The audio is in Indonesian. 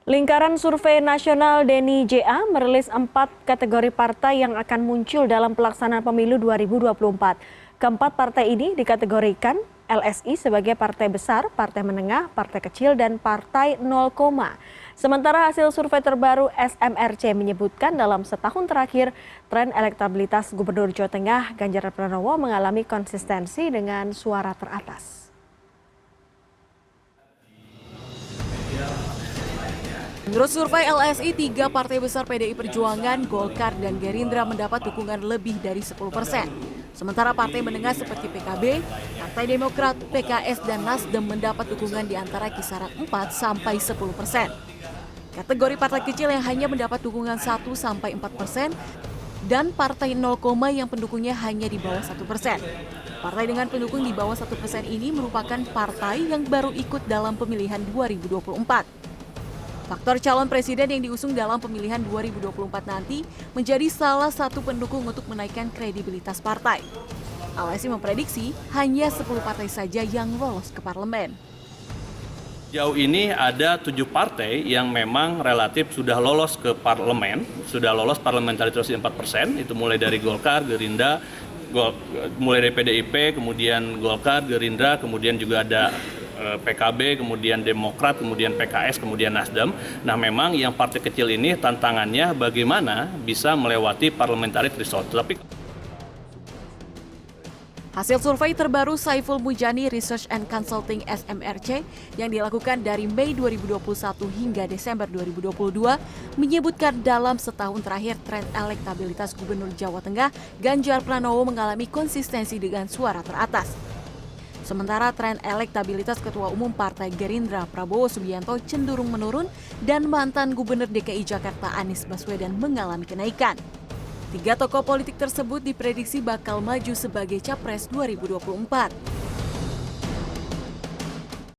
Lingkaran Survei Nasional Denny JA merilis 4 kategori partai yang akan muncul dalam pelaksanaan pemilu 2024. Keempat partai ini dikategorikan LSI sebagai partai besar, partai menengah, partai kecil, dan partai 0, sementara hasil survei terbaru SMRC menyebutkan dalam setahun terakhir, tren elektabilitas Gubernur Jawa Tengah Ganjar Pranowo mengalami konsistensi dengan suara teratas. Menurut survei LSI, 3 partai besar PDI Perjuangan, Golkar, dan Gerindra mendapat dukungan lebih dari 10%. Sementara partai menengah seperti PKB, Partai Demokrat, PKS, dan Nasdem mendapat dukungan di antara kisaran 4-10%. Kategori partai kecil yang hanya mendapat dukungan 1-4%, dan partai 0, yang pendukungnya hanya di bawah 1%. Partai dengan pendukung di bawah 1% ini merupakan partai yang baru ikut dalam pemilihan 2024. Faktor calon presiden yang diusung dalam pemilihan 2024 nanti menjadi salah satu pendukung untuk menaikkan kredibilitas partai. LSI memprediksi hanya 10 partai saja yang lolos ke parlemen. Jauh ini ada 7 partai yang memang relatif sudah lolos ke parlemen, sudah lolos parlamentaritas 4%, itu mulai dari Golkar, Gerindra, mulai dari PDIP, kemudian Golkar, Gerindra, kemudian juga ada PKB, kemudian Demokrat, kemudian PKS, kemudian Nasdem. Nah, memang yang partai kecil ini tantangannya bagaimana bisa melewati parliamentary threshold. Hasil survei terbaru Saiful Mujani Research and Consulting SMRC yang dilakukan dari Mei 2021 hingga Desember 2022 menyebutkan dalam setahun terakhir tren elektabilitas Gubernur Jawa Tengah Ganjar Pranowo mengalami konsistensi dengan suara teratas. Sementara tren elektabilitas Ketua Umum Partai Gerindra Prabowo Subianto cenderung menurun dan mantan Gubernur DKI Jakarta Anies Baswedan mengalami kenaikan. 3 tokoh politik tersebut diprediksi bakal maju sebagai Capres 2024.